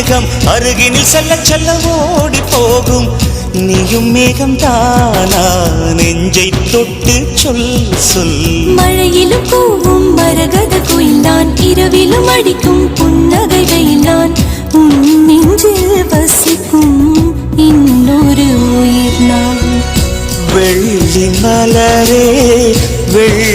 மேகம் அருகினில் செல்ல செல்ல ஓடி போகும். நீயும் மேகம் தானா நெஞ்சை தொட்டு சொல் சொல். மழையிலும் கூவும் மரகத குயில் நான், இரவிலும் அடிக்கும் புன்னகை வெயில் நான். உன் நெஞ்சில் வசிக்கும் இன்னொரு உயிர் நான். வெள்ளி மலரே வெள்ளி